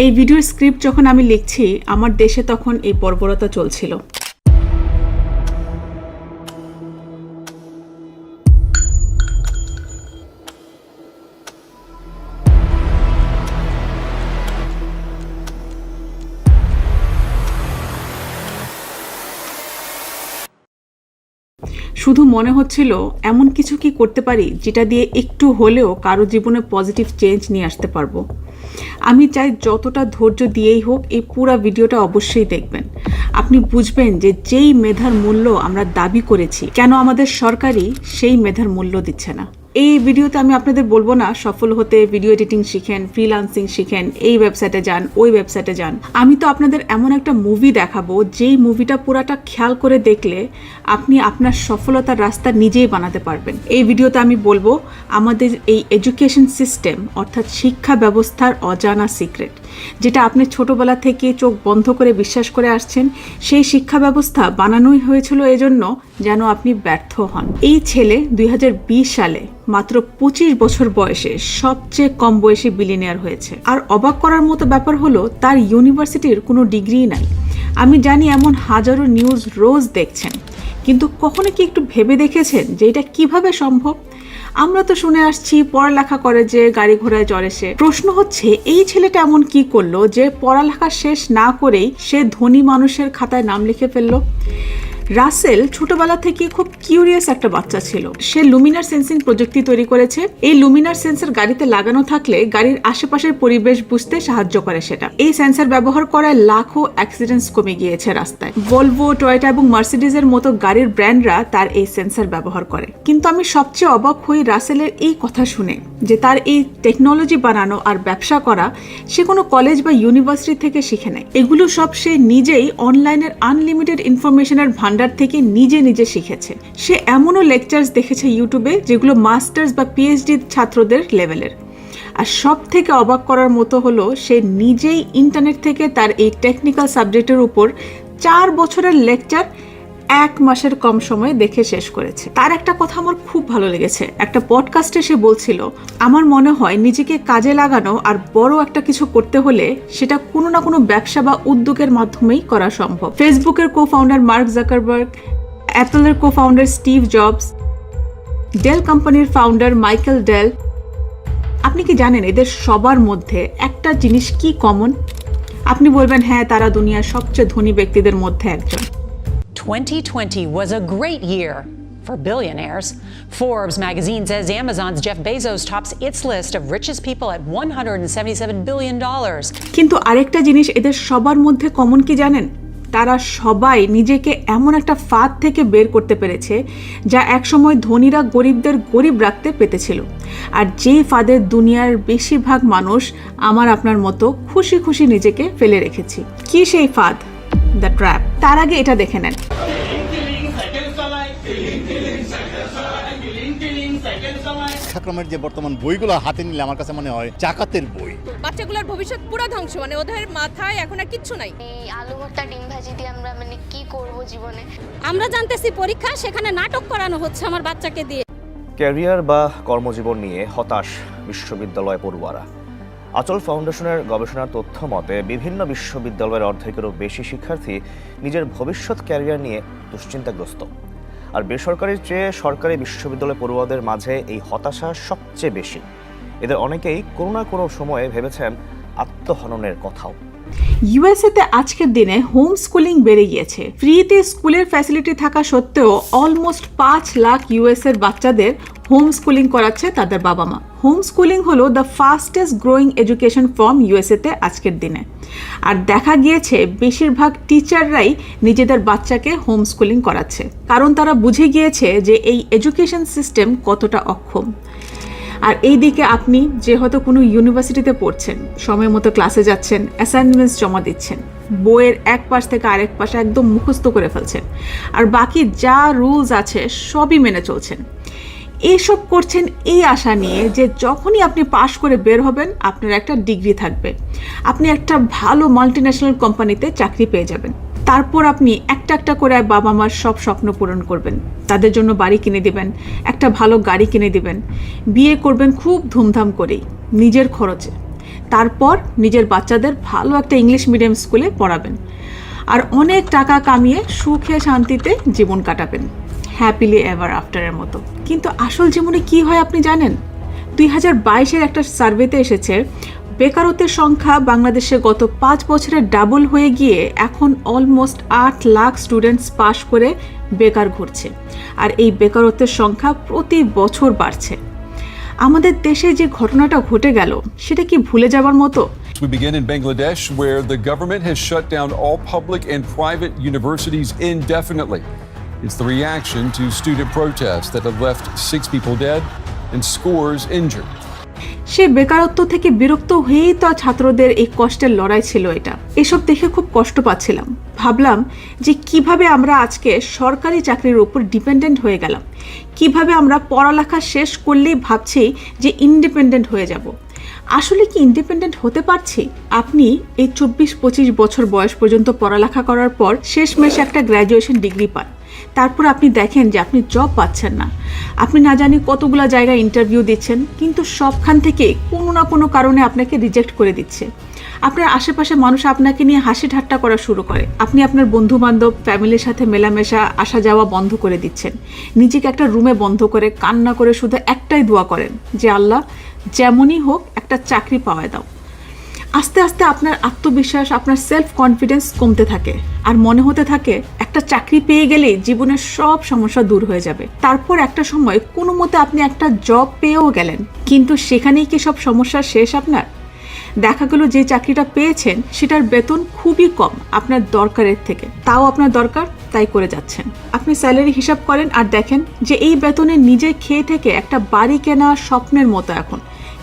এই ভিডিওর স্ক্রিপ্ট যখন আমি লিখছি, আমার দেশে তখন এই বর্বরতা চলছিল। শুধু মনে হচ্ছিল এমন কিছু কি করতে পারি যেটা দিয়ে একটু হলেও কারো জীবনে পজিটিভ চেঞ্জ নিয়ে আসতে পারবো। আমি চাই যতটা ধৈর্য দিয়েই হোক এই পুরো ভিডিওটা অবশ্যই দেখবেন। আপনি বুঝবেন যে যেই মেধার মূল্য আমরা দাবি করেছি, কেন আমাদের সরকারই সেই মেধার মূল্য দিচ্ছে না। এই ভিডিওতে আমি আপনাদের বলবো না সফল হতে ভিডিও এডিটিং শিখেন, ফ্রিল্যান্সিং শিখেন, এই ওয়েবসাইটে যান, ওই ওয়েবসাইটে যান। আমি তো আপনাদের এমন একটা মুভি দেখাবো যেই মুভিটা পুরাটা খেয়াল করে দেখলে আপনি আপনার সফলতার রাস্তা নিজেই বানাতে পারবেন। এই ভিডিওতে আমি বলবো আমাদের এই এডুকেশন সিস্টেম অর্থাৎ শিক্ষা ব্যবস্থার অজানা সিক্রেট, যেটা আপনি ছোটবেলা থেকে চোখ বন্ধ করে বিশ্বাস করে আসছেন। সেই শিক্ষা ব্যবস্থা বানানোই হয়েছিল এজন্য যেন আপনি ব্যর্থ হন। এই ছেলে 2020 সালে মাত্র 25 বছর বয়সে সবচেয়ে কম বয়সী বিলিনিয়ার হয়েছে। আর অবাক করার মতো ব্যাপার হলো তার ইউনিভার্সিটির কোনো ডিগ্রিই নাই। আমি জানি এমন হাজারো নিউজ রোজ দেখছেন, কিন্তু কখনো কি একটু ভেবে দেখেছেন যে এটা কিভাবে সম্ভব? আমরা তো শুনে আসছি পড়ালেখা করে যে গাড়ি ঘোড়ায় চড়ে সে। প্রশ্ন হচ্ছে এই ছেলেটা এমন কি করলো যে পড়ালেখা শেষ না করেই সে ধনী মানুষের খাতায় নাম লিখে ফেললো? রাসেল ছোটবেলা থেকে খুব কিউরিয়াস একটা বাচ্চা ছিল। সে লুমিনার সেন্সিং প্রযুক্তি তৈরি করেছে। এই লুমিনার সেন্সর গাড়িতে লাগানো থাকলে গাড়ির আশেপাশের পরিবেশ বুঝতে সাহায্য করে সেটা। এই সেন্সর ব্যবহার করায় লাখো অ্যাক্সিডেন্টস কমে গিয়েছে রাস্তায়। ভলভো, টয়োটা এবং মার্সিডিজের মতো গাড়ির ব্র্যান্ডরা তার এই সেন্সর ব্যবহার করে। কিন্তু আমি সবচেয়ে অবাক হই রাসেলের এই কথা শুনে যে তার এই টেকনোলজি বানানো আর ব্যবসা করা সে কোনো কলেজ বা ইউনিভার্সিটি থেকে শিখে নেয়। এগুলো সব সে নিজেই অনলাইনের আনলিমিটেড ইনফরমেশনের ভান্ডার থেকে নিজে নিজে শিখেছে। সে এমনও লেকচার্স দেখেছে ইউটিউবে যেগুলো মাস্টার্স বা পিএইচডি ছাত্রদের লেভেলের। আর সব থেকে অবাক করার মতো হলো সে নিজেই ইন্টারনেট থেকে তার এই টেকনিক্যাল সাবজেক্টের উপর 4 বছরের লেকচার 1 মাসের কম সময়ে দেখে শেষ করেছে। তার একটা কথা আমার খুব ভালো লেগেছে। একটা পডকাস্টে সে বলছিল, আমার মনে হয় নিজেকে কাজে লাগানো আর বড় একটা কিছু করতে হলে সেটা কোনো না কোনো ব্যবসা বা উদ্যোগের মাধ্যমেই করা সম্ভব। ফেসবুকের কো-ফাউন্ডার মার্ক জাকারবার্গ, অ্যাপলের কো-ফাউন্ডার স্টিভ জবস, ডেল কোম্পানির ফাউন্ডার মাইকেল ডেল, আপনি কি জানেন এদের সবার মধ্যে একটা জিনিস কি কমন? আপনি বলবেন হ্যাঁ, তারা দুনিয়ার সবচেয়ে ধনী ব্যক্তিদের মধ্যে একজন। 2020 was a great year for billionaires. Forbes magazine says Amazon's Jeff Bezos tops its list of richest people at $177 billion. কিন্তু আরেকটা জিনিস এদের সবার মধ্যে কমন কি জানেন? তারা সবাই নিজেকে এমন একটা ফাঁদ থেকে বের করতে পেরেছে যা একসময় ধনীরা গরিবদের গরিব রাখতে পেতেছিল। আর যেই ফাঁদে দুনিয়ার বেশিরভাগ মানুষ আমার আপনার মতো খুশি খুশি নিজেকে ফেলে রেখেছি। কি সেই ফাঁদ? The trap. তার আগে এটা দেখে নেন। পাঠ্যক্রমের যে বর্তমান বইগুলো হাতে নিলে আমার কাছে মনে হয় জাকাতের বই। বাচ্চাগুলোর ভবিষ্যৎ পুরো ধ্বংস, মানে ওদের মাথায় এখন আর কিচ্ছু নাই। এই আলু ভর্তা ডিম ভাজি দিয়ে আমরা কি করব জীবনে? আমরা জানতেছি পরীক্ষা, সেখানে নাটক করানো হচ্ছে আমার বাচ্চাকে দিয়ে। ক্যারিয়ার বা কর্মজীবন নিয়ে হতাশ বিশ্ববিদ্যালয় পড়ুয়ারা। আচল ফাউন্ডেশনের গবেষণার তথ্য মতে বিভিন্ন বিশ্ববিদ্যালয়ের অর্ধেকেরও বেশি শিক্ষার্থী নিজের ভবিষ্যৎ ক্যারিয়ার নিয়ে দুশ্চিন্তাগ্রস্ত। আর বেসরকারির চেয়ে সরকারি বিশ্ববিদ্যালয় পড়ুয়াদের মাঝে এই হতাশা সবচেয়ে বেশি। এদের অনেকেই কোনো না কোনো সময়ে ভেবেছেন আত্মহননের কথাও। ইউএসএতে আজকের দিনে হোম স্কুলিং বেড়ে গিয়েছে। ফ্রিতে স্কুলের ফ্যাসিলিটি থাকা সত্ত্বেও অলমোস্ট 5 লাখ ইউএসএর বাচ্চাদের হোম স্কুলিং করাচ্ছে তাদের বাবা মা। হোম স্কুলিং হলো the fastest growing education form ইউএসএতে আজকের দিনে। আর দেখা গিয়েছে বেশিরভাগ টিচাররাই নিজেদের বাচ্চাকে হোম স্কুলিং করাচ্ছে, কারণ তারা বুঝে গিয়েছে যে এই এডুকেশন সিস্টেম কতটা অক্ষম। আর এই দিকে আপনি যেহেতু কোনো ইউনিভার্সিটিতে পড়ছেন, সময় মতো ক্লাসে যাচ্ছেন, অ্যাসাইনমেন্টস জমা দিচ্ছেন, বইয়ের এক পাশ থেকে আরেক পাশে একদম মুখস্থ করে ফেলছেন, আর বাকি যা রুলস আছে সবই মেনে চলছেন। এইসব করছেন এই আশা নিয়ে যে যখনই আপনি পাশ করে বের হবেন আপনার একটা ডিগ্রি থাকবে, আপনি একটা ভালো মাল্টিন্যাশনাল কোম্পানিতে চাকরি পেয়ে যাবেন। তারপর আপনি একটা একটা করে বাবা মার সব স্বপ্ন পূরণ করবেন, তাদের জন্য বাড়ি কিনে দিবেন, একটা ভালো গাড়ি কিনে দিবেন, বিয়ে করবেন খুব ধুমধাম করেই নিজের খরচে। তারপর নিজের বাচ্চাদের ভালো একটা ইংলিশ মিডিয়াম স্কুলে পড়াবেন আর অনেক টাকা কামিয়ে সুখে শান্তিতে জীবন কাটাবেন, হ্যাপিলি এভার আফটারের মতো। কিন্তু আসল জীবনে কি হয় আপনি জানেন? 2022-এর একটা সার্ভেতে এসেছে বেকারত্বের সংখ্যা বাংলাদেশে গত 5 বছরে ডাবল হয়ে গিয়ে এখন অলমোস্ট 8 লাখ স্টুডেন্টস পাশ করে বেকার ঘুরছে, আর এই বেকারত্বের সংখ্যা প্রতি বছর বাড়ছে। আমাদের দেশে যে ঘটনাটা ঘটে গেল সেটা কি ভুলে যাবার মতো? We begin in Bangladesh, where the government has shut down all public and private universities indefinitely. It's the reaction to student protests that have left 6 people dead and scores injured. সে বেকারত্ব থেকে বিরক্ত হয়েই তো ছাত্রদের এই কষ্টের লড়াই ছিল এটা। এসব দেখে খুব কষ্ট পাচ্ছিলাম। ভাবলাম যে কিভাবে আমরা আজকে সরকারি চাকরির উপর ডিপেন্ডেন্ট হয়ে গেলাম, কিভাবে আমরা পড়ালেখা শেষ করলেই ভাবছি যে ইন্ডিপেন্ডেন্ট হয়ে যাব। আসলে কি ইন্ডিপেন্ডেন্ট হতে পারছি? আপনি এই 24-25 বছর বয়স পর্যন্ত পড়ালেখা করার পর শেষমেশ একটা গ্র্যাজুয়েশন ডিগ্রি পান, তারপর আপনি দেখেন যে আপনি জব পাচ্ছেন না। আপনি না জানি কতগুলো জায়গায় ইন্টারভিউ দিচ্ছেন, কিন্তু সবখান থেকে কোনো না কোনো কারণে আপনাকে রিজেক্ট করে দিচ্ছে। আপনার আশেপাশে মানুষ আপনাকে নিয়ে হাসি ঠাট্টা করা শুরু করে। আপনি আপনার বন্ধু বান্ধব ফ্যামিলির সাথে মেলামেশা আসা যাওয়া বন্ধ করে দিচ্ছেন। নিজেকে একটা রুমে বন্ধ করে কান্না করে শুধু একটাই দোয়া করেন যে আল্লাহ যেমনই হোক একটা চাকরি পাওয়া দাও। আস্তে আস্তে আপনার আত্মবিশ্বাস, আপনার সেলফ কনফিডেন্স কমতে থাকে আর মনে হতে থাকে একটা চাকরি পেয়ে গেলেই জীবনের সব সমস্যা দূর হয়ে যাবে। তারপর একটা সময় কোনো মতে আপনি একটা জব পেয়েও গেলেন, কিন্তু সেখানেই কি সব সমস্যা শেষ আপনার? দেখা গেল যে চাকরিটা পেয়েছেন সেটার বেতন খুবই কম আপনার দরকারের থেকে, তাও আপনার দরকার তাই করে যাচ্ছেন। আপনি স্যালারি হিসাব করেন আর দেখেন যে এই বেতনে নিজে খেয়ে থেকে একটা বাড়ি কেনা স্বপ্নের মতো এখন,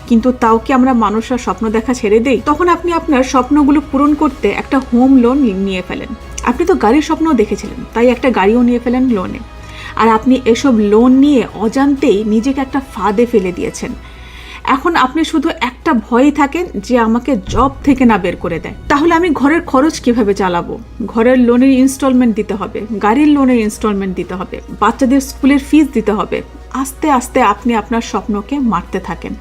কিন্তু তাও কি আমরা মানুষরা স্বপ্ন দেখা ছেড়ে দেই? তখন আপনি আপনার স্বপ্নগুলো পূরণ করতে একটা হোম লোন নিয়ে ফেলেন। আপনি তো গাড়ির স্বপ্নও দেখেছিলেন, তাই একটা গাড়িও নিয়ে ফেলেন লোনে। আর আপনি এসব লোন নিয়ে অজান্তেই নিজেকে একটা ফাঁদে ফেলে দিয়েছেন। এখন আপনি শুধু একটা ভয়ই থাকেন যে আমাকে জব থেকে না বের করে দেয়, তাহলে আমি ঘরের খরচ কিভাবে চালাবো? ঘরের লোনের ইনস্টলমেন্ট দিতে হবে, গাড়ির লোনের ইনস্টলমেন্ট দিতে হবে, বাচ্চাদের স্কুলের ফিস দিতে হবে। আস্তে আস্তে আপনি আপনার স্বপ্নকে মারতে থাকেন।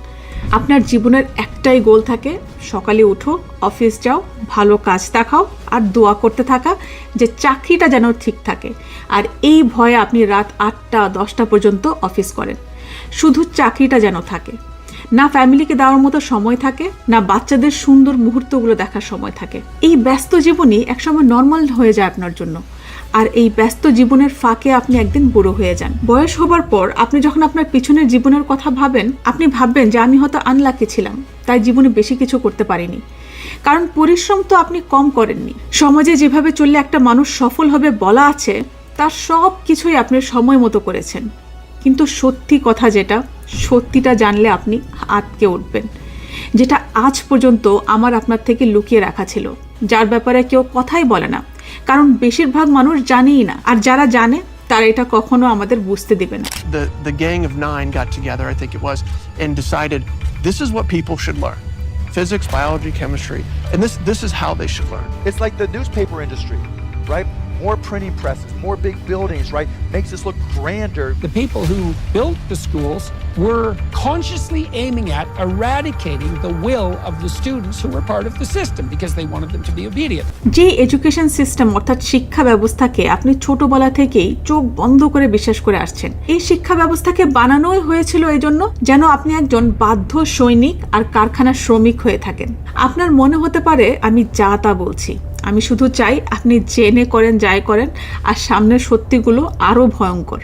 আপনার জীবনের একটাই গোল থাকে, সকালে উঠো, অফিস যাও, ভালো কাজ দেখাও আর দোয়া করতে থাকা যে চাকরিটা যেন ঠিক থাকে। আর এই ভয়ে আপনি রাত 8টা-10টা পর্যন্ত অফিস করেন, শুধু চাকরিটা যেন থাকে। না ফ্যামিলিকে দেওয়ার মতো সময় থাকে, না বাচ্চাদের সুন্দর মুহূর্তগুলো দেখার সময় থাকে। এই ব্যস্ত জীবনই একসময় নর্মাল হয়ে যায় আপনার জন্য, আর এই ব্যস্ত জীবনের ফাঁকে আপনি একদিন বুড়ো হয়ে যান। বয়স হবার পর আপনি যখন আপনার পিছনের জীবনের কথা ভাবেন, আপনি ভাববেন যে আমি হয়তো আনলাকি ছিলাম, তাই জীবনে বেশি কিছু করতে পারিনি। কারণ পরিশ্রম তো আপনি কম করেননি। সমাজে যেভাবে চললে একটা মানুষ সফল হবে বলা আছে, তার সব কিছুই আপনি সময় মতো করেছেন। কিন্তু সত্যি কথা যেটা, সত্যিটা জানলে আপনি আটকে উঠবেন, যেটা আজ পর্যন্ত আমার আপনার থেকে লুকিয়ে রাখা ছিল, যার ব্যাপারে কেউ কথাই বলে না, কারণ বেশিরভাগ মানুষ জানেই না, আর যারা জানে তারা এটা কখনো আমাদের বুঝতে দিবে না। The gang of 9 got together, I think it was, and decided this is what people should learn: physics, biology, chemistry, and this is how they should learn. It's like the newspaper industry, right? More printing presses, more big buildings, right? Makes us look grander. The people who built the schools were consciously aiming at eradicating the will of the students who were part of the system because they wanted them to be obedient. যে education system অর্থাৎ শিক্ষা ব্যবস্থাকে আপনি ছোটবেলা থেকেই চোখ বন্ধ করে বিশ্বাস করে আসছেন, এই শিক্ষা ব্যবস্থাকে বানানোই হয়েছিল এই জন্য যেন আপনি একজন বাধ্য সৈনিক আর কারখানার শ্রমিক হয়ে থাকেন। আপনার মনে হতে পারে আমি যা তা বলছি, আমি শুধু চাই আপনি জেনে করেন যাই করেন, আর সামনের সত্যিগুলো আরো ভয়ঙ্কর।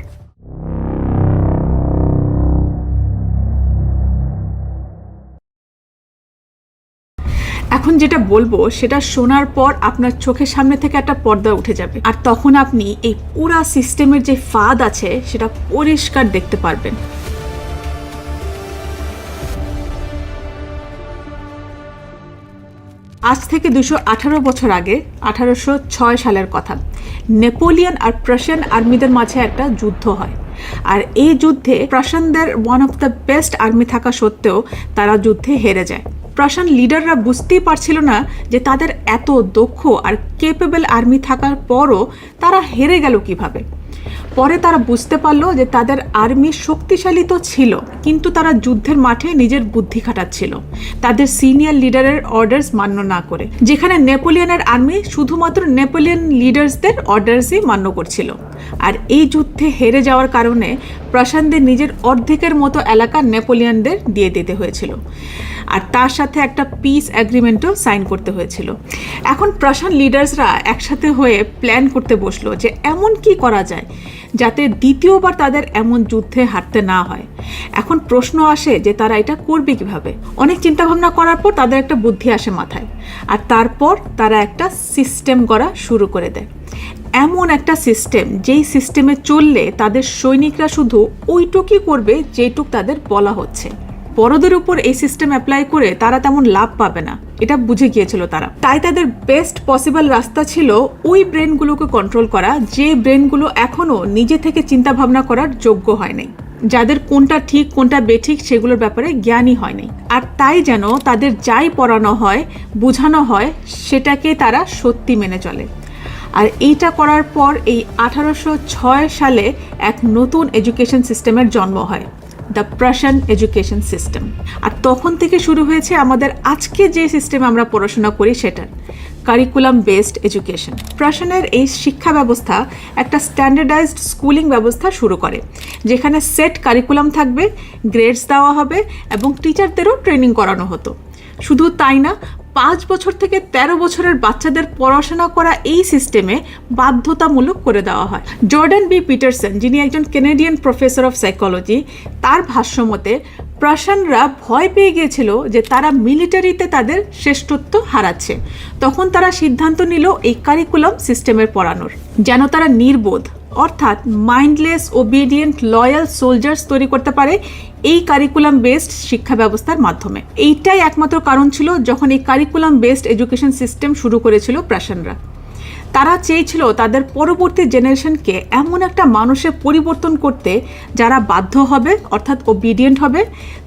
এখন যেটা বলবো সেটা শোনার পর আপনার চোখের সামনে থেকে একটা পর্দা উঠে যাবে, আর তখন আপনি এই পুরা সিস্টেমের যে ফাঁদ আছে সেটা পরিষ্কার দেখতে পারবেন। আজ থেকে 218 বছর আগে 1806 সালের কথা, নেপোলিয়ন আর প্রাশিয়ান আর্মিদের মাঝে একটা যুদ্ধ হয়। আর এই যুদ্ধে প্রাশিয়ানদের one of the best army থাকা সত্ত্বেও তারা যুদ্ধে হেরে যায়। প্রাশিয়ান লিডাররা বুঝতেই পারছিল না যে তাদের এত দক্ষ আর কেপেবল আর্মি থাকার পরও তারা হেরে গেল কিভাবে। পরে তারা বুঝতে পারলো যে তাদের আর্মি শক্তিশালী তো ছিল, কিন্তু তারা যুদ্ধের মাঠে নিজের বুদ্ধি খাটাচ্ছিল তাদের সিনিয়র লিডারের অর্ডার্স মান্য না করে। যেখানে নেপোলিয়নের আর্মি শুধুমাত্র নেপোলিয়ন লিডার্সদের অর্ডার্সই মান্য করছিল। আর এই যুদ্ধে হেরে যাওয়ার কারণে প্রশান্তদের নিজের অর্ধেকের মতো এলাকা নেপোলিয়নদের দিয়ে দিতে হয়েছিল, আর তার সাথে একটা পিস এগ্রিমেন্টও সাইন করতে হয়েছিল। এখন প্রশান্ত লিডার্সরা একসাথে হয়ে প্ল্যান করতে বসলো যে এমন কি করা যায় যাতে দ্বিতীয়বার তাদের এমন যুদ্ধে হারতে না হয়। এখন প্রশ্ন আসে যে তারা এটা করবে কিভাবে। অনেক চিন্তাভাবনা করার পর তাদের একটা বুদ্ধি আসে মাথায়, আর তারপর তারা একটা সিস্টেম করা শুরু করে দেয়। এমন একটা সিস্টেম যেই সিস্টেমে চললে তাদের সৈনিকরা শুধু ওইটুকুই করবে যেটুক তাদের বলা হচ্ছে। বড়দের উপর এই সিস্টেম অ্যাপ্লাই করে তারা তেমন লাভ পাবে না, এটা বুঝে গিয়েছিল তারা। তাই তাদের বেস্ট পসিবল রাস্তা ছিল ওই ব্রেনগুলোকে কন্ট্রোল করা যে ব্রেনগুলো এখনও নিজে থেকে চিন্তা ভাবনা করার যোগ্য হয়নি, যাদের কোনটা ঠিক কোনটা বেঠিক সেগুলোর ব্যাপারে জ্ঞানই হয়নি। আর তাই যেন তাদের যাই পড়ানো হয় বোঝানো হয় সেটাকে তারা সত্যি মেনে চলে। আর এইটা করার পর এই 1806 সালে এক নতুন এডুকেশন সিস্টেমের জন্ম হয়, দ্য প্রাশান এডুকেশন সিস্টেম। আর তখন থেকে শুরু হয়েছে আমাদের আজকে যে সিস্টেমে আমরা পড়াশোনা করি সেটার কারিকুলাম বেসড এডুকেশন। প্রাশানের এই শিক্ষা ব্যবস্থা একটা স্ট্যান্ডার্ডাইজড স্কুলিং ব্যবস্থা শুরু করে, যেখানে সেট কারিকুলাম থাকবে, গ্রেডস দেওয়া হবে এবং টিচারদেরও ট্রেনিং করানো হতো। শুধু তাই না, 5 বছর থেকে 13 বছরের বাচ্চাদের পড়াশোনা করা এই সিস্টেমে বাধ্যতামূলক করে দেওয়া হয়। জর্ডান বি পিটারসন, যিনি একজন কেনেডিয়ান প্রফেসর অফ সাইকোলজি, তার ভাষ্যমতে প্রাশানরা ভয় পেয়ে গিয়েছিল যে তারা মিলিটারিতে তাদের শ্রেষ্ঠত্ব হারাচ্ছে। তখন তারা সিদ্ধান্ত নিল এই কারিকুলাম সিস্টেমের পড়ানোর, যেন তারা নির্বোধ অর্থাৎ মাইন্ডলেস ওবিডিয়েন্ট লয়াল সোলজার্স তৈরি করতে পারে এই কারিকুলাম বেসড শিক্ষা ব্যবস্থার মাধ্যমে। এইটাই একমাত্র কারণ ছিল যখন এই কারিকুলাম বেসড এডুকেশন সিস্টেম শুরু করেছিল প্রাশানরা। তারা চেয়েছিল তাদের পরবর্তী জেনারেশনকে এমন একটা মানুষে পরিবর্তন করতে যারা বাধ্য হবে অর্থাৎ ওবিডিয়েন্ট হবে,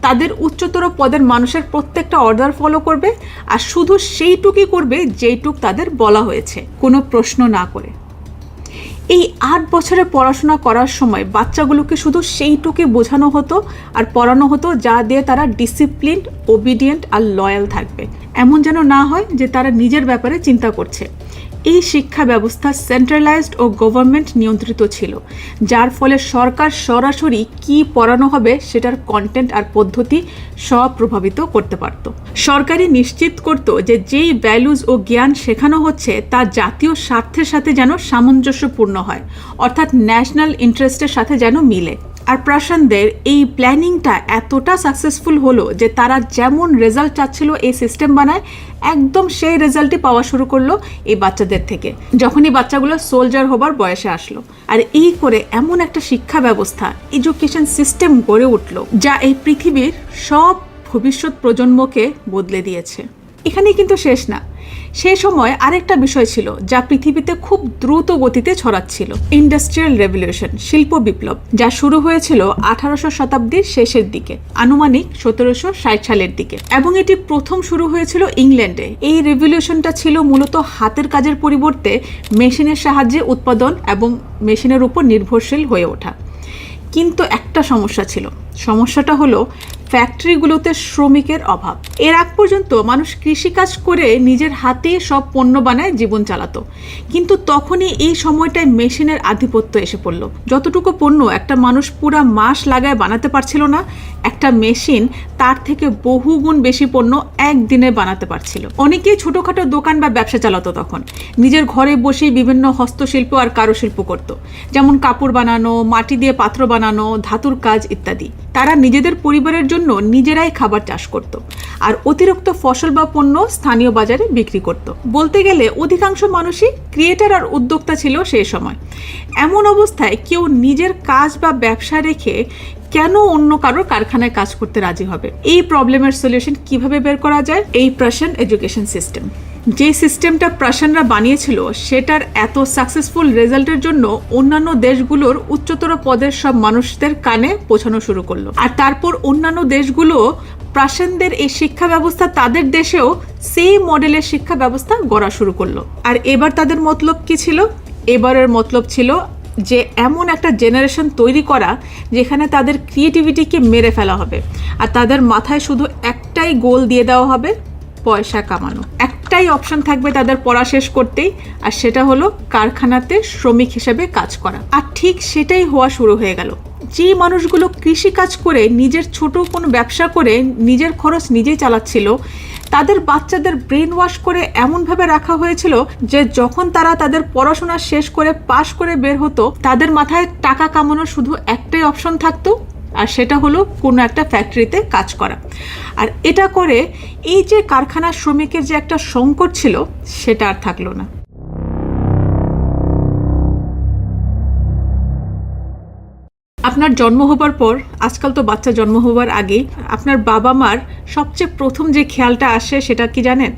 তাদের উচ্চতর পদের মানুষের প্রত্যেকটা অর্ডার ফলো করবে, আর শুধু সেইটুকুই করবে যেইটুক তাদের বলা হয়েছে, কোনো প্রশ্ন না করে। এই 8 বছরে পড়াশোনা করার সময় বাচ্চাগুলোকে শুধু সেইটুকুই বোঝানো হতো আর পড়ানো হতো যা দিয়ে তারা ডিসিপ্লিনড, ওবিডিয়েন্ট আর লয়াল থাকবে। এমন যেন না হয় যে তারা নিজের ব্যাপারে চিন্তা করছে। এই শিক্ষা ব্যবস্থা সেন্ট্রালাইজড ও গভর্নমেন্ট নিয়ন্ত্রিত ছিল, যার ফলে সরকার সরাসরি কি পড়ানো হবে সেটার কন্টেন্ট আর পদ্ধতি সব প্রভাবিত করতে পারত। সরকারই নিশ্চিত করত যে যেই ভ্যালুজ ও জ্ঞান শেখানো হচ্ছে তা জাতীয় স্বার্থের সাথে যেন সামঞ্জস্যপূর্ণ হয়, অর্থাৎ ন্যাশনাল ইন্টারেস্টের সাথে যেন মিলে। আর প্রাশানদের এই প্ল্যানিংটা এতটা সাকসেসফুল হলো যে তারা যেমন রেজাল্ট চাচ্ছিল এই সিস্টেম বানায় একদম সেই রেজাল্টই পাওয়া শুরু করলো এই বাচ্চাদের থেকে, যখনই বাচ্চাগুলো সোলজার হবার বয়সে আসলো। আর এই করে এমন একটা শিক্ষা ব্যবস্থা, এডুকেশন সিস্টেম গড়ে উঠলো যা এই পৃথিবীর সব ভবিষ্যৎ প্রজন্মকে বদলে দিয়েছে। এখানেই কিন্তু শেষ না, সেই সময় আরেকটা বিষয় ছিল যা পৃথিবীতে খুব দ্রুত গতিতে ছড়াচ্ছিল, ইন্ডাস্ট্রিয়াল রেভলিউশন, শিল্প বিপ্লব, যা শুরু হয়েছিল 1800 শতাব্দীর শেষের দিকে, আনুমানিক 1760 সালের দিকে, এবং এটি প্রথম শুরু হয়েছিল ইংল্যান্ডে। এই রেভলিউশনটা ছিল মূলত হাতের কাজের পরিবর্তে মেশিনের সাহায্যে উৎপাদন এবং মেশিনের উপর নির্ভরশীল হয়ে ওঠা। কিন্তু একটা সমস্যা ছিল, সমস্যাটা হলো ফ্যাক্টরিগুলোতে শ্রমিকের অভাব। এর আগ পর্যন্ত মানুষ কৃষিকাজ করে নিজের হাতে সব পণ্য বানায় জীবন চালাতো, কিন্তু তখনই এই সময়টায় মেশিনের আধিপত্য এসে পড়লো। যতটুকু পণ্য একটা মানুষ পুরা মাস লাগায় বানাতে পারছিল না, একটা মেশিন তার থেকে বহুগুণ বেশি পণ্য একদিনে বানাতে পারছিল। অনেকেই ছোটোখাটো দোকান বা ব্যবসা চালাতো তখন, নিজের ঘরে বসেই বিভিন্ন হস্তশিল্প আর কারুশিল্প করতো, যেমন কাপড় বানানো, মাটি দিয়ে পাত্র বানানো, ধাতুর কাজ ইত্যাদি। তারা নিজেদের পরিবারের জন্য নিজেরাই খাবার চাষ করত আর অতিরিক্ত ফসল বা পণ্য স্থানীয় বাজারে বিক্রি করত। বলতে গেলে অধিকাংশ মানুষই ক্রিয়েটার আর উদ্যোক্তা ছিল সেই সময়। এমন অবস্থায় কেউ নিজের কাজ বা ব্যবসা রেখে কেন অন্য কারোর কারখানায় কাজ করতে রাজি হবে? এই প্রবলেমের সলিউশন কিভাবে বের করা যায়? এই প্রাশান এডুকেশন সিস্টেম। যে সিস্টেমটা প্রাশানরা বানিয়েছিল সেটার এত সাকসেসফুল রেজাল্টের জন্য অন্যান্য দেশগুলোর উচ্চতর পদের সব মানুষদের কানে পৌঁছানো শুরু করলো। আর তারপর অন্যান্য দেশগুলো প্রাশানদের এই শিক্ষা ব্যবস্থা তাদের দেশেও সেই মডেলের শিক্ষা ব্যবস্থা গড়া শুরু করলো। আর এবার তাদের মতলব কি ছিল? এবারের মতলব ছিল যে এমন একটা জেনারেশন তৈরি করা যেখানে তাদের ক্রিয়েটিভিটিকে মেরে ফেলা হবে আর তাদের মাথায় শুধু একটাই গোল দিয়ে দেওয়া হবে, পয়সা কামানো। একটাই অপশন থাকবে তাদের পড়া শেষ করতেই, আর সেটা হলো কারখানাতে শ্রমিক হিসেবে কাজ করা। আর ঠিক সেটাই হওয়া শুরু হয়ে গেল। যে মানুষগুলো কৃষি কাজ করে নিজের ছোট কোনো ব্যবসা করে নিজের খরচ নিজেই চালাচ্ছিল, তাদের বাচ্চাদের ব্রেন ওয়াশ করে এমনভাবে রাখা হয়েছিল যে যখন তারা তাদের পড়াশোনা শেষ করে পাশ করে বের হতো, তাদের মাথায় টাকা কামানোর শুধু একটাই অপশন থাকতো, আর সেটা হলো কোনো একটা ফ্যাক্টরিতে কাজ করা। আর এটা করে এই যে কারখানার শ্রমিকের যে একটা সংকট ছিল, সেটা আর থাকলো না। আপনার জন্ম হবার পর, আজকাল তো বাচ্চা জন্ম হবার আগে আপনার বাবা মার সবচেয়ে প্রথম যে খেয়ালটা আসে সেটা কি জানেন?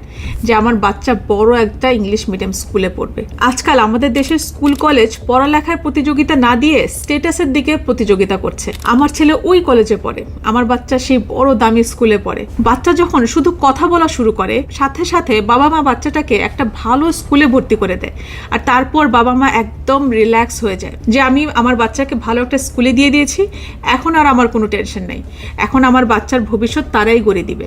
যে আমার বাচ্চা বড় একটা ইংলিশ মিডিয়াম স্কুলে পড়বে। আজকাল আমাদের দেশের স্কুল কলেজ পড়ালেখার প্রতিযোগিতা না দিয়ে স্ট্যাটাসের দিকে প্রতিযোগিতা করছে। আমার ছেলে ওই কলেজে পড়ে, আমার বাচ্চা সেই বড় দামি স্কুলে পড়ে। বাচ্চা যখন শুধু কথা বলা শুরু করে, সাথে সাথে বাবা মা বাচ্চাটাকে একটা ভালো স্কুলে ভর্তি করে দেয়। আর তারপর বাবা মা একদম রিল্যাক্স হয়ে যায় যে আমি আমার বাচ্চাকে ভালো একটা স্কুলে দিয়ে দিয়েছি, এখন আর আমার কোনো টেনশন নেই, এখন আমার বাচ্চার ভবিষ্যৎ তারাই গড়ে দিবে,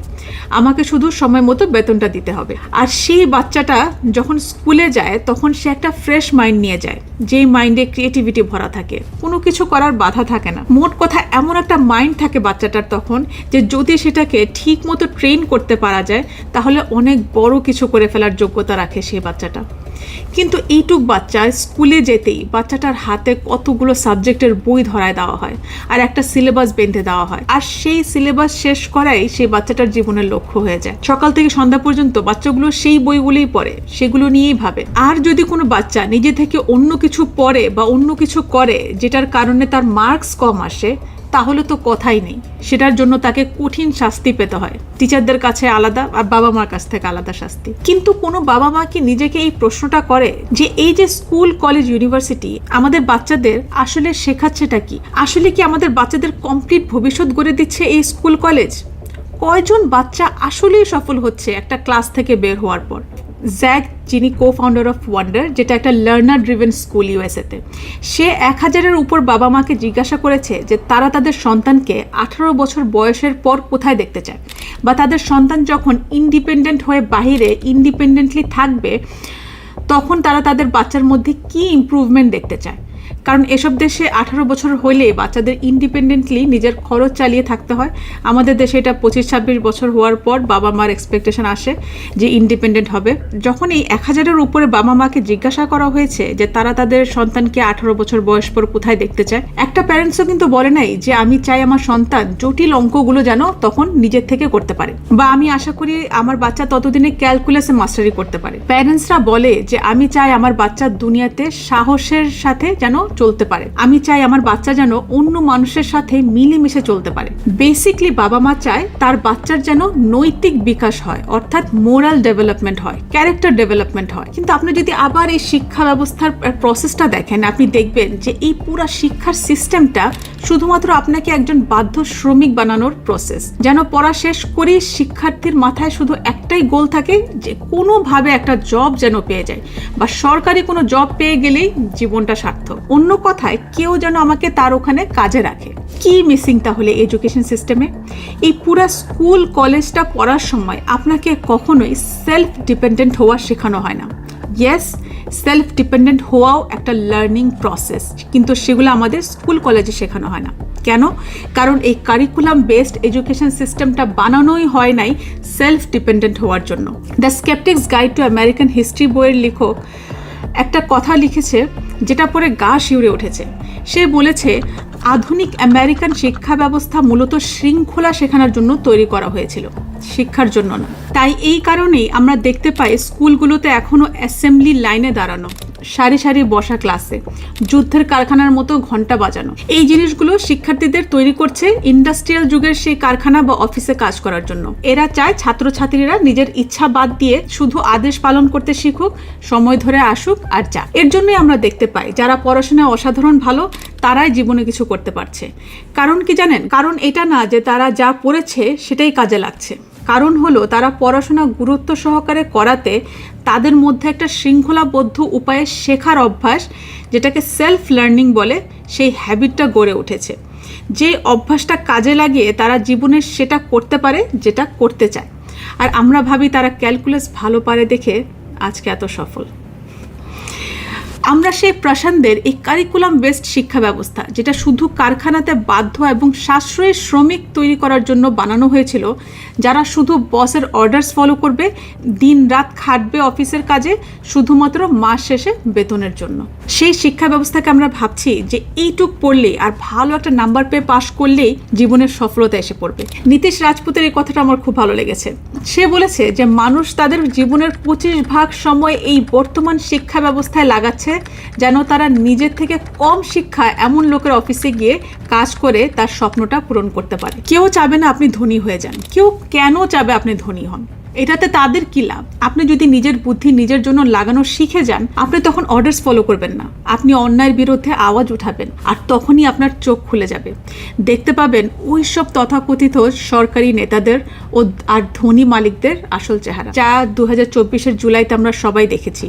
আমাকে শুধু সময় মতো বেতনটা দিতে হবে। আর সেই বাচ্চাটা যখন স্কুলে যায় তখন সে একটা ফ্রেশ মাইন্ড নিয়ে যায়, যেই মাইন্ডে ক্রিয়েটিভিটি ভরা থাকে, কোনো কিছু করার বাধা থাকে না। মোট কথা এমন একটা মাইন্ড থাকে বাচ্চাটার তখন যে যদি সেটাকে ঠিক মতো ট্রেন করতে পারা যায় তাহলে অনেক বড় কিছু করে ফেলার যোগ্যতা রাখে সেই বাচ্চাটা। কিন্তু এইটুক বাচ্চা স্কুলে যেতেই বাচ্চাটার হাতে কতগুলো সাবজেক্টের বই ধরায় দেওয়া হয় আর একটা সিলেবাস বেঁধে দেওয়া হয়, আর সেই সিলেবাস শেষ করাই সেই বাচ্চাটার জীবনের লক্ষ্য হয়ে যায়। সকাল থেকে সন্ধ্যা পর্যন্ত বাচ্চাগুলো সেই বইগুলোই পড়ে, সেগুলো নিয়েই ভাবে। আর যদি কোনো বাচ্চা নিজে থেকে অন্য কিছু পড়ে বা অন্য কিছু করে যেটার কারণে তার মার্কস কম আসে, তাহলে তো কথাই নেই, সেটার জন্য তাকে কঠিন শাস্তি পেতে হয়, টিচারদের কাছে আলাদা আর বাবা মার কাছ থেকে আলাদা শাস্তি। কিন্তু কোনো বাবা মা কি নিজেকে এই প্রশ্নটা করে যে এই যে স্কুল কলেজ ইউনিভার্সিটি আমাদের বাচ্চাদের আসলে শেখাচ্ছেটা কি? আসলে কি আমাদের বাচ্চাদের কমপ্লিট ভবিষ্যৎ গড়ে দিচ্ছে এই স্কুল কলেজ? কয়জন বাচ্চা আসলেই সফল হচ্ছে একটা ক্লাস থেকে বের হওয়ার পর? জ্যাক, যিনি কো-ফাউন্ডার অফ ওয়ান্ডার, যেটা একটা লার্নার ড্রিভেন স্কুল ইউএসএতে, সে 1000-এর উপর বাবা মাকে জিজ্ঞাসা করেছে যে তারা তাদের সন্তানকে 18 বছর বয়সের পর কোথায় দেখতে চায়, বা তাদের সন্তান যখন ইন্ডিপেন্ডেন্ট হয়ে বাহিরে ইন্ডিপেন্ডেন্টলি থাকবে তখন তারা তাদের বাচ্চার মধ্যে কি ইমপ্রুভমেন্ট দেখতে চায়। কারণ এসব দেশে 18 বছর হলে বাচ্চাদের ইন্ডিপেন্ডেন্টলি নিজের খরচ চালিয়ে থাকতে হয়। আমাদের দেশে এটা 25-26 বছর হওয়ার পর বাবা মার এক্সপেকটেশন আসে যে ইন্ডিপেন্ডেন্ট হবে। যখন এই 1000-এর উপরে বাবা মাকে জিজ্ঞাসা করা হয়েছে যে তারা তাদের সন্তানকে 18 বছর বয়স পর কোথায় দেখতে চায়, একটা প্যারেন্টসও কিন্তু বলে নাই যে আমি চাই আমার সন্তান জটিল অঙ্কগুলো যেন তখন নিজের থেকে করতে পারে, বা আমি আশা করি আমার বাচ্চা ততদিনে ক্যালকুলাসে মাস্টারি করতে পারে। প্যারেন্টসরা বলে যে আমি চাই আমার বাচ্চা দুনিয়াতে সাহসের সাথে যেন চলতে পারে, আমি চাই আমার বাচ্চা যেন অন্য মানুষের সাথে মিলেমিশে চলতে পারে। বেসিকলি বাবা মা চায় তার বাচ্চার যেন নৈতিক বিকাশ হয়, অর্থাৎ মোরাল ডেভেলপমেন্ট হয়, ক্যারেক্টার ডেভেলপমেন্ট হয়। কিন্তু আপনি যদি আবার এই শিক্ষা ব্যবস্থার প্রসেসটা দেখেন, আপনি দেখবেন যে এই পুরা শিক্ষার সিস্টেমটা শুধুমাত্র আপনাকে একজন বাধ্য শ্রমিক বানানোর প্রসেস। যেন পড়া শেষ করেই শিক্ষার্থীর মাথায় শুধু একটাই গোল থাকে যে কোনোভাবে একটা জব যেন পেয়ে যায়, বা সরকারি কোনো জব পেয়ে গেলেই জীবনটা সার্থক। অন্য কথায় কেউ যেন আমাকে তার ওখানে কাজে রাখে। কি মিসিং তাহলে এডুকেশন সিস্টেমে? এই পুরা স্কুল কলেজটা পড়ার সময় আপনাকে কখনোই সেলফ ডিপেন্ডেন্ট হওয়া শেখানো হয় না। ইয়েস, সেলফ ডিপেন্ডেন্ট হওয়াও একটা লার্নিং প্রসেস, কিন্তু সেগুলো আমাদের স্কুল কলেজে শেখানো হয় না। কেন? কারণ এই কারিকুলাম বেসড এডুকেশন সিস্টেমটা বানানোই হয় নাই সেলফ ডিপেন্ডেন্ট হওয়ার জন্য। The sceptics guide to American history বইয়ের লেখক একটা কথা লিখেছে যেটা পরে গা শিউরে উঠেছে। সে বলেছে আধুনিক আমেরিকান শিক্ষা ব্যবস্থা মূলত শৃঙ্খলা শেখানোর জন্য তৈরি করা হয়েছিল, শিক্ষার জন্য না। তাই এই কারণেই আমরা দেখতে পাই স্কুলগুলোতে এখনো অ্যাসেম্বলি লাইনে দাঁড়ানো, সারি সারি বসা ক্লাসে, যুদ্ধের কারখানার মতো ঘন্টা বাজানো। এই জিনিসগুলো শিক্ষার্থীদের তৈরি করছে ইন্ডাস্ট্রিয়াল যুগের সেই কারখানা বা অফিসে কাজ করার জন্য। এরা চায় ছাত্রছাত্রীরা নিজের ইচ্ছা বাদ দিয়ে শুধু আদেশ পালন করতে শিখুক, সময় ধরে আসুক আর যাক। এর জন্যই আমরা দেখতে পাই যারা পড়াশোনায় অসাধারণ ভালো তারাই জীবনে কিছু করতে পারছে। কারণ কি জানেন? কারণ এটা না যে তারা যা পড়েছে সেটাই কাজে লাগছে। কারণ হলো তারা পড়াশোনা গুরুত্ব সহকারে করাতে তাদের মধ্যে একটা শৃঙ্খলাবদ্ধ উপায়ে শেখার অভ্যাস, যেটাকে সেলফ লার্নিং বলে, সেই হ্যাবিটটা গড়ে উঠেছে। যে অভ্যাসটা কাজে লাগিয়ে তারা জীবনে সেটা করতে পারে যেটা করতে চায়। আর আমরা ভাবি তারা ক্যালকুলাস ভালো পারে দেখে আজকে এত সফল। আমরা সেই প্রশান্তদের এই কারিকুলাম বেসড শিক্ষা ব্যবস্থা, যেটা শুধু কারখানাতে বাধ্য এবং সাশ্রয়ী শ্রমিক তৈরি করার জন্য বানানো হয়েছিল, যারা শুধু বসের অর্ডারস ফলো করবে, দিন রাত খাটবে অফিসের কাজে শুধুমাত্র মাস শেষে বেতনের জন্য। সেই শিক্ষা ব্যবস্থাকে আমরা ভাবছি যে এইটুক পড়লেই আর ভালো একটা নাম্বার পেয়ে পাশ করলেই জীবনের সফলতা এসে পড়বে। নীতিশ রাজপুতের এই কথাটা আমার খুব ভালো লেগেছে। সে বলেছে যে মানুষ তাদের জীবনের 25% সময় এই বর্তমান শিক্ষা ব্যবস্থায় লাগাচ্ছে যেন তারা নিজের থেকে কম শিক্ষা এমন লোকের অফিসে গিয়ে কাজ করে তার স্বপ্নটা পূরণ করতে পারে। কেউ চাবে না আপনি ধনী হয়ে যান, কেউ কেন চাবে আপনি ধনী হন? এটাতে তাদের কি লাভ? আপনি যদি নিজের বুদ্ধি নিজের জন্য লাগানো শিখে যান, আপনি তখন অর্ডারস ফলো করবেন না, আপনি অন্যায়ের বিরুদ্ধে আওয়াজ উঠাবেন, আর তখনই আপনার চোখ খুলে যাবে। দেখতে পাবেন ওই সব তথাকথিত সরকারি নেতাদের আর ধনী মালিকদের আসল চেহারা, যা 2024 জুলাইতে আমরা সবাই দেখেছি,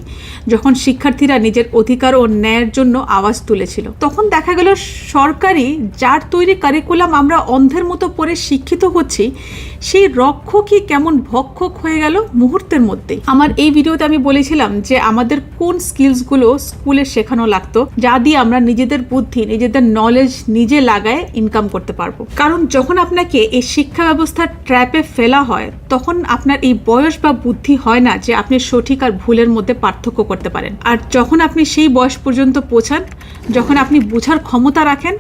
যখন শিক্ষার্থীরা নিজের অধিকার ও ন্যায়ের জন্য আওয়াজ তুলেছিল। তখন দেখা গেল সরকারি যার তৈরি কারিকুলাম আমরা অন্ধের মতো পড়ে শিক্ষিত হচ্ছি, সেই রক্ষকই কেমন ভক্ষক হয়ে গেল মুহূর্তের মধ্যেই। আমার এই ভিডিওতে আমি বলেছিলাম যে আমাদের কোন স্কিলসগুলো স্কুলে শেখানো লাগতো, যা দিয়ে আমরা নিজেদের বুদ্ধি নিজেদের নলেজ নিজে লাগায় ইনকাম করতে পারবো। কারণ যখন আপনাকে এই শিক্ষা ব্যবস্থার ট্র্যাপে ফেলা হয়, তখন আপনার এই বয়স বা বুদ্ধি হয় না যে আপনি সঠিক আর ভুলের মধ্যে পার্থক্য করতে পারেন। আর যখন আপনি সেই বয়স পর্যন্ত পৌঁছান, যখন আপনি বোঝার ক্ষমতা রাখেন,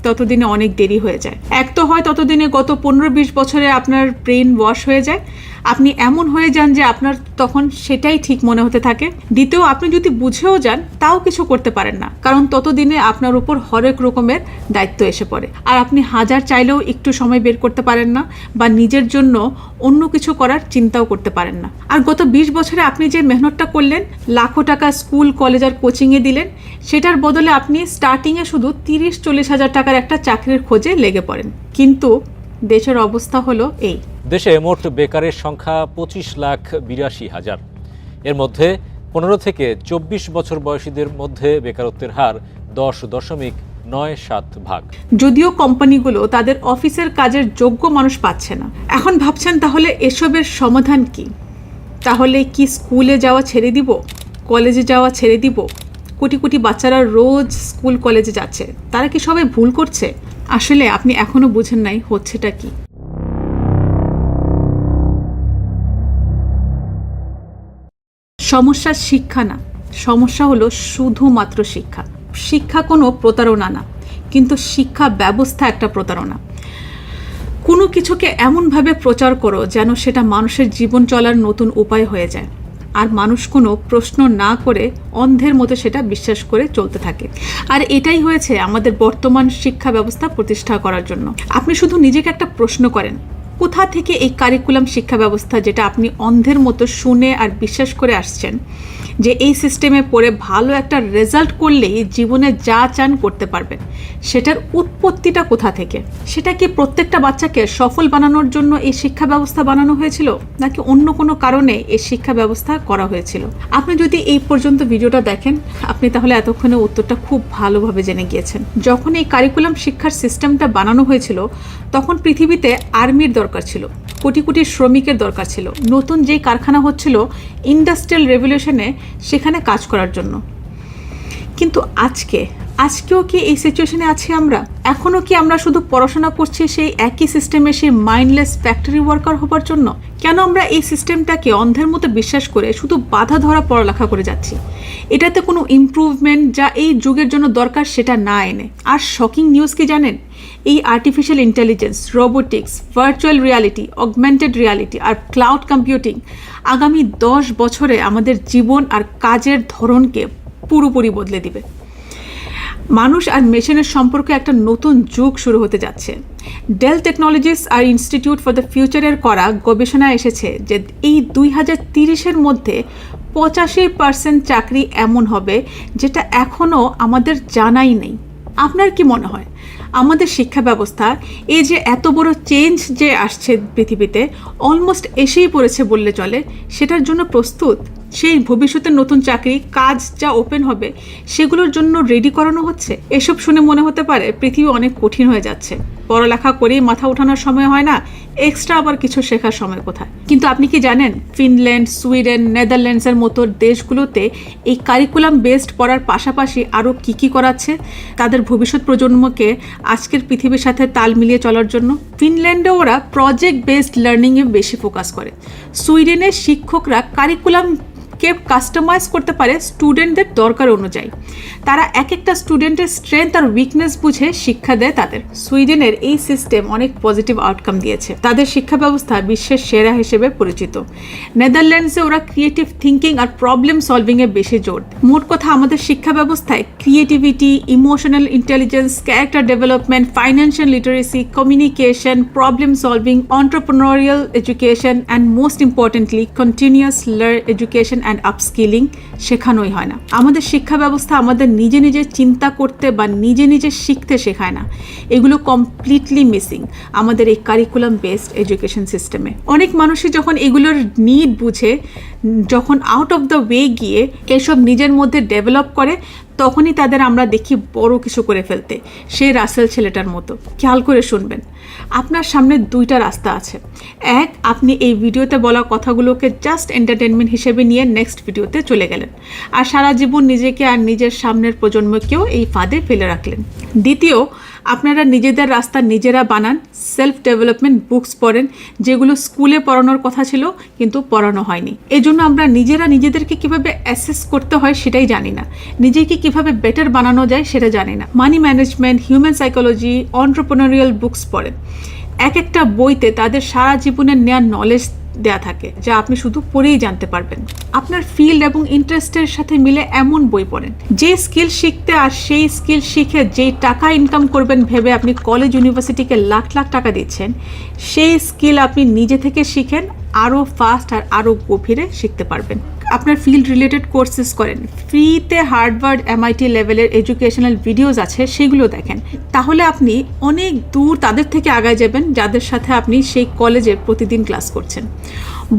ততদিনে অনেক দেরি হয়ে যায়। এক তো হয় ততদিনে গত 15-20 বছরে আপনার ব্রেন ওয়াশ হয়ে যায়, আপনি এমন হয়ে যান যে আপনার তখন সেটাই ঠিক মনে হতে থাকে। দ্বিতীয়, আপনি যদি বুঝেও যান তাও কিছু করতে পারেন না, কারণ ততদিনে আপনার উপর হরেক রকমের দায়িত্ব এসে পড়ে, আর আপনি হাজার চাইলেও একটু সময় বের করতে পারেন না, বা নিজের জন্য অন্য কিছু করার চিন্তাও করতে পারেন না। আর গত 20 বছরে আপনি যে মেহনতটা করলেন, লাখো টাকা স্কুল কলেজ আর কোচিংয়ে দিলেন, সেটার বদলে আপনি স্টার্টিংয়ে শুধু 30-40 হাজার টাকার একটা চাকরির খোঁজে লেগে পড়েন। কিন্তু দেশের অবস্থা হলো এই। দেশে মোট বেকারের সংখ্যা 25,82,000। এর মধ্যে 15 থেকে 24 বছর বয়সীদের মধ্যে বেকারত্বের হার 10.97%। যদিও কোম্পানিগুলো তাদের অফিসের কাজের যোগ্য মানুষ পাচ্ছে না। এখন ভাবছেন তাহলে এসবের সমাধান কি? তাহলে কি স্কুলে যাওয়া ছেড়ে দিব, কলেজে যাওয়া ছেড়ে দিব? কোটি কোটি বাচ্চারা রোজ স্কুল কলেজে যাচ্ছে, তারা কি সবাই ভুল করছে? আসলে আপনি এখনো বুঝেন নাই হচ্ছেটা কি। সমস্যা শিক্ষা না, সমস্যা হলো শুধুমাত্র শিক্ষা। শিক্ষা কোনো প্রতারণা না, কিন্তু শিক্ষা ব্যবস্থা একটা প্রতারণা। কোনো কিছুকে এমনভাবে প্রচার করো যেন সেটা মানুষের জীবন চলার নতুন উপায় হয়ে যায়, আর মানুষ কোনো প্রশ্ন না করে অন্ধের মতো সেটা বিশ্বাস করে চলতে থাকে। আর এটাই হয়েছে আমাদের বর্তমান শিক্ষা ব্যবস্থা প্রতিষ্ঠা করার জন্য। আপনি শুধু নিজেকে একটা প্রশ্ন করেন, কোথা থেকে এই কারিকুলাম শিক্ষা ব্যবস্থা, যেটা আপনি অন্ধের মতো শুনে আর বিশ্বাস করে আসছেন যে এই সিস্টেমে পড়ে ভালো একটা রেজাল্ট করলেই জীবনে যা চান করতে পারবেন, সেটার উৎপত্তিটা কোথা থেকে? সেটা কি প্রত্যেকটা বাচ্চাকে সফল বানানোর জন্য এই শিক্ষা ব্যবস্থা বানানো হয়েছিল, নাকি অন্য কোনো কারণে এই শিক্ষা ব্যবস্থা করা হয়েছিল? আপনি যদি এই পর্যন্ত ভিডিওটা দেখেন, আপনি তাহলে এতক্ষণে উত্তরটা খুব ভালোভাবে জেনে গিয়েছেন। যখন এই কারিকুলাম শিক্ষার সিস্টেমটা বানানো হয়েছিল, তখন পৃথিবীতে আর্মির দরকার ছিল, কোটি কোটি শ্রমিকের দরকার ছিল, নতুন যেই কারখানা হচ্ছিল ইন্ডাস্ট্রিয়াল রেভলিউশনে, সেখানে কাজ করার জন্য। কিন্তু আজকেও কি এই সিচুয়েশনে আছি আমরা? এখনও কি আমরা শুধু পড়াশোনা করছি সেই একই সিস্টেমে, সেই মাইন্ডলেস ফ্যাক্টরি ওয়ার্কার হবার জন্য? কেন আমরা এই সিস্টেমটাকে অন্ধের মতো বিশ্বাস করে শুধু বাধা ধরা পড়ালেখা করে যাচ্ছি, এটাতে কোনো ইমপ্রুভমেন্ট যা এই যুগের জন্য দরকার সেটা না এনে? আর শকিং নিউজ কি জানেন? এই artificial intelligence, robotics, virtual reality, augmented reality আর ক্লাউড কম্পিউটিং আগামী 10 বছরে আমাদের জীবন আর কাজের ধরনকে পুরোপুরি বদলে দিবে। মানুষ আর মেশিনের সম্পর্কে একটা নতুন যুগ শুরু হতে যাচ্ছে। ডেল টেকনোলজিস আর ইনস্টিটিউট ফর দ্য ফিউচারের করা গবেষণায় এসেছে যে এই 2030-এর মধ্যে 85% চাকরি এমন হবে যেটা এখনও আমাদের জানাই নেই। আপনার কি মনে হয় আমাদের শিক্ষা ব্যবস্থা এই যে এত বড় চেঞ্জ যে আসছে পৃথিবীতে অলমোস্ট এসেই পড়েছে বললে চলে, সেটার জন্য প্রস্তুত? সেই ভবিষ্যতের নতুন চাকরি কাজ যা ওপেন হবে সেগুলোর জন্য রেডি করানো হচ্ছে? এসব শুনে মনে হতে পারে পৃথিবী অনেক কঠিন হয়ে যাচ্ছে, পড়ালেখা করেই মাথা ওঠানোর সময় হয় না, এক্সট্রা আবার কিছু শেখার সময় কোথায়? কিন্তু আপনি কি জানেন ফিনল্যান্ড, সুইডেন, নেদারল্যান্ডসের মতো দেশগুলোতে এই কারিকুলাম বেসড পড়ার পাশাপাশি আরও কী করাচ্ছে তাদের ভবিষ্যৎ প্রজন্মকে আজকের পৃথিবীর সাথে তাল মিলিয়ে চলার জন্য? ফিনল্যান্ডে ওরা প্রজেক্ট বেসড লার্নিংয়ে বেশি ফোকাস করে। সুইডেনের শিক্ষকরা কারিকুলাম কাস্টমাইজ করতে পারে স্টুডেন্টদের দরকার অনুযায়ী। তারা এক একটা স্টুডেন্টের স্ট্রেংথ আর উইকনেস বুঝে শিক্ষা দেয় তাদের। সুইডেনের এই সিস্টেম অনেক পজিটিভ আউটকাম দিয়েছে, তাদের শিক্ষা ব্যবস্থা বিশ্বের সেরা হিসেবে পরিচিত। নেদারল্যান্ডসে ওরা ক্রিয়েটিভ থিঙ্কিং আর প্রবলেম সলভিংয়ে বেশি জোর। মোট কথা আমাদের শিক্ষা ব্যবস্থায় creativity, emotional intelligence, character development, financial literacy, communication, problem solving, entrepreneurial education and most importantly continuous education and upskilling শেখানোই হয় না। আমাদের শিক্ষা ব্যবস্থা আমাদের নিজে নিজে চিন্তা করতে বা নিজে নিজে শিখতে শেখায় না। এগুলো কমপ্লিটলি মিসিং আমাদের এই কারিকুলাম বেসড এডুকেশন সিস্টেমে। অনেক মানুষই যখন এগুলোর নিড বুঝে, যখন আউট অফ দ্য ওয়ে গিয়ে এসব নিজের মধ্যে ডেভেলপ করে, তখনই তাদের আমরা দেখি বড় কিছু করে ফেলতে, সেই রাসেল ছেলেটার মতো। খেয়াল করে শুনবেন, আপনার সামনে দুইটা রাস্তা আছে। এক, আপনি এই ভিডিওতে বলা কথাগুলোকে জাস্ট এন্টারটেনমেন্ট হিসেবে নিয়ে নেক্সট ভিডিওতে চলে গেলেন, আর সারা জীবন নিজেকে আর নিজের সামনের প্রজন্মকেও এই ফাঁদে ফেলে রাখলেন। দ্বিতীয়, আপনারা নিজেদের রাস্তা নিজেরা বানান, সেলফ ডেভেলপমেন্ট বুকস পড়েন, যেগুলো স্কুলে পড়ানোর কথা ছিল কিন্তু পড়ানো হয়নি। এই জন্য আমরা নিজেরা নিজেদেরকে কিভাবে অ্যাসেস করতে হয় সেটাই জানি না, নিজেকে কিভাবে বেটার বানানো যায় সেটা জানি না। Money management, human psychology, entrepreneurial books পড়েন। এক একটা বইতে তাদের সারা জীবনের নেওয়ার নলেজ দেয়া থাকে, যা আপনি শুধু পড়েই জানতে পারবেন। আপনার ফিল্ড এবং ইন্টারেস্টের সাথে মিলে এমন বই পড়েন। যে স্কিল শিখতে আর সেই স্কিল শিখে যেই টাকা ইনকাম করবেন ভেবে আপনি কলেজ ইউনিভার্সিটিকে লাখ লাখ টাকা দিচ্ছেন, সেই স্কিল আপনি নিজে থেকে শিখেন, আরও ফাস্ট আর আরও গভীরে শিখতে পারবেন। আপনার ফিল্ড রিলেটেড কোর্সেস করেন, ফ্রিতে হার্ভার্ড, MIT লেভেলের এডুকেশনাল ভিডিওস আছে, সেগুলো দেখেন। তাহলে আপনি অনেক দূর তাদের থেকে আগায় যাবেন যাদের সাথে আপনি সেই কলেজে প্রতিদিন ক্লাস করছেন।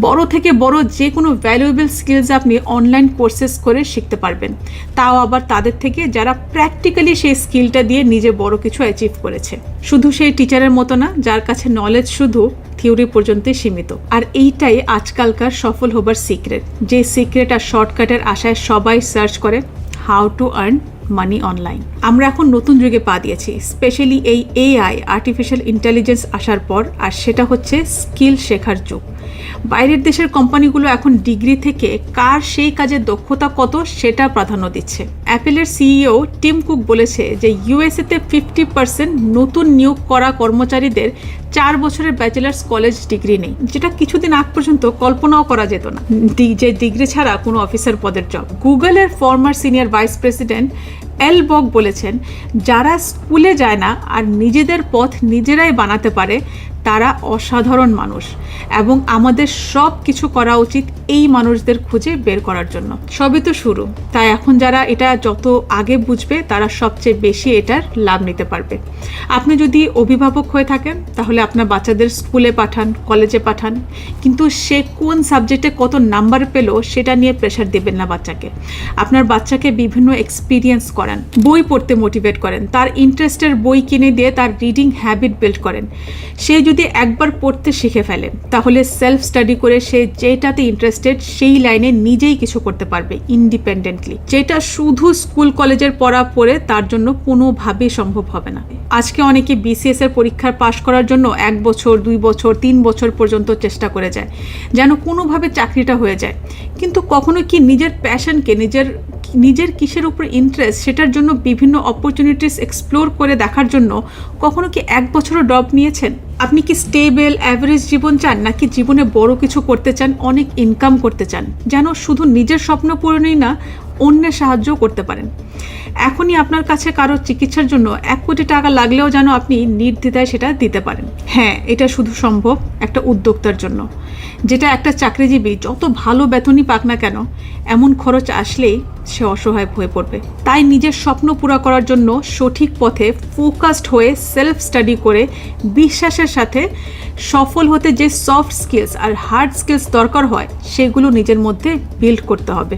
বড় থেকে বড় যে কোনো ভ্যালুয়েবল স্কিলস আপনি অনলাইন কোর্সেস করে শিখতে পারবেন, তাও আবার তাদের থেকে যারা প্র্যাকটিক্যালি সেই স্কিলটা দিয়ে নিজে বড় কিছু অ্যাচিভ করেছে। শুধু সেই টিচারের মতো না যার কাছে নলেজ শুধু থিওরি পর্যন্তই সীমিত। আর এইটাই আজকালকার সফল হবার সিক্রেট, যে সিক্রেট আর শর্টকাটের আশায় সবাই সার্চ করে how to earn money online. আমরা এখন নতুন যুগে পা দিয়েছি, স্পেশালি এই AI আর্টিফিশিয়াল ইন্টেলিজেন্স আসার পর, আর সেটা হচ্ছে স্কিল শেখার যুগ। বাইরের দেশের কোম্পানিগুলো এখন ডিগ্রি থেকে কার সেই কাজের দক্ষতা কত সেটা প্রাধান্য দিচ্ছে। অ্যাপেলের CEO টিম কুক বলেছে যে USA-তে 50% নতুন নিয়োগ করা কর্মচারীদের 4 বছরের ব্যাচেলার্স কলেজ ডিগ্রি নেই, যেটা কিছুদিন আগ পর্যন্ত কল্পনাও করা যেত না, যে ডিগ্রি ছাড়া কোনো অফিসার পদের জব। গুগলের ফর্মার সিনিয়র ভাইস প্রেসিডেন্ট এল বক বলেছেন, যারা স্কুলে যায় না আর নিজেদের পথ নিজেরাই বানাতে পারে তারা অসাধারণ মানুষ, এবং আমাদের সব কিছু করা উচিত এই মানুষদের খুঁজে বের করার জন্য। সবই তো শুরু, তাই এখন যারা এটা যত আগে বুঝবে তারা সবচেয়ে বেশি এটার লাভ নিতে পারবে। আপনি যদি অভিভাবক হয়ে থাকেন তাহলে আপনার বাচ্চাদের স্কুলে পাঠান, কলেজে পাঠান, কিন্তু সে কোন সাবজেক্টে কত নাম্বার পেলো সেটা নিয়ে প্রেশার দেবেন না বাচ্চাকে। আপনার বাচ্চাকে বিভিন্ন এক্সপিরিয়েন্স করান, বই পড়তে মোটিভেট করেন, তার ইন্টারেস্টের বই কিনে দিয়ে তার রিডিং হ্যাবিট বিল্ড করেন। সে যদি একবার পড়তে শিখে ফেলে তাহলে সেলফ স্টাডি করে সে যেটাতে ইন্টারেস্টেড সেই লাইনে নিজেই কিছু করতে পারবে ইন্ডিপেন্ডেন্টলি, যেটা শুধু স্কুল কলেজের পড়া পড়ে তার জন্য কোনোভাবেই সম্ভব হবে না। আজকে অনেকে BCS এর পরীক্ষার পাশ করার জন্য 1 বছর, 2 বছর, 3 বছর পর্যন্ত চেষ্টা করে যায় যেন কোনোভাবে চাকরিটা হয়ে যায়, কিন্তু কখনো কি নিজের প্যাশনকে, নিজের কিসের উপর ইন্টারেস্ট সেটার জন্য বিভিন্ন অপরচুনিটিস এক্সপ্লোর করে দেখার জন্য কখনো কি 1 বছরও ড্রপ নিয়েছেন? আপনি কি স্টেবল অ্যাভারেজ জীবন চান, নাকি জীবনে বড় কিছু করতে চান, অনেক ইনকাম করতে চান, যেন শুধু নিজের স্বপ্ন পূরণই না অন্যের সাহায্যও করতে পারেন। এখনই আপনার কাছে কারো চিকিৎসার জন্য 1 কোটি টাকা লাগলেও যেন আপনি নির্দ্বিধায় সেটা দিতে পারেন। হ্যাঁ, এটা শুধু সম্ভব একটা উদ্যোক্তার জন্য, যেটা একটা চাকরিজীবী যত ভালো বেতনই পাক না কেন এমন খরচ আসলেই সে অসহায় হয়ে পড়বে। তাই নিজের স্বপ্ন পুরো করার জন্য সঠিক পথে ফোকাসড হয়ে সেলফ স্টাডি করে বিশ্বাসের সাথে সফল হতে যে সফট স্কিলস আর হার্ড স্কিলস দরকার হয় সেগুলো নিজের মধ্যে বিল্ড করতে হবে।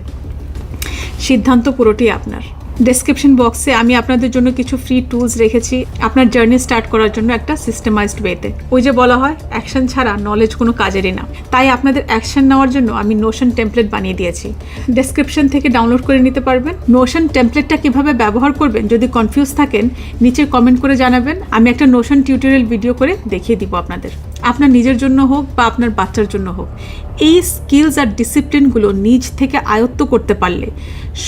সিদ্ধান্ত পুরোটাই আপনার। ডেসক্রিপশন বক্সে আমি আপনাদের জন্য কিছু ফ্রি টুলস রেখেছি আপনার জার্নি স্টার্ট করার জন্য একটা সিস্টেমাইজড ওয়েতে। ওই যে বলা হয় অ্যাকশন ছাড়া নলেজ কোনো কাজেরই না। তাই আপনাদের অ্যাকশন নেওয়ার জন্য আমি নোশন টেমপ্লেট বানিয়ে দিয়েছি, ডেসক্রিপশন থেকে ডাউনলোড করে নিতে পারবেন। নোশন টেমপ্লেটটা কিভাবে ব্যবহার করবেন যদি কনফিউজ থাকেন নিচে কমেন্ট করে জানাবেন, আমি একটা নোশন টিউটোরিয়াল ভিডিও করে দেখিয়ে দিব আপনাদের। আপনার নিজের জন্য হোক বা আপনার বাচ্চার জন্য হোক, এই স্কিলস আর ডিসিপ্লিনগুলো নিজ থেকে আয়ত্ত করতে পারলে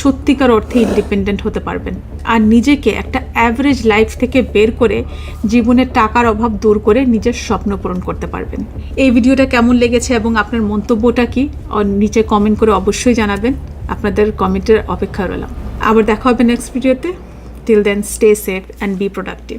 সত্যিকার অর্থে ইন্ডিপেন্ডেন্ট হতে পারবেন আর নিজেকে একটা অ্যাভারেজ লাইফ থেকে বের করে জীবনের টাকার অভাব দূর করে নিজের স্বপ্ন পূরণ করতে পারবেন। এই ভিডিওটা কেমন লেগেছে এবং আপনার মন্তব্যটা কি নিচে কমেন্ট করে অবশ্যই জানাবেন। আপনাদের কমেন্টের অপেক্ষায় রইলাম। আবার দেখা হবে নেক্সট ভিডিওতে। Till then stay safe and be productive.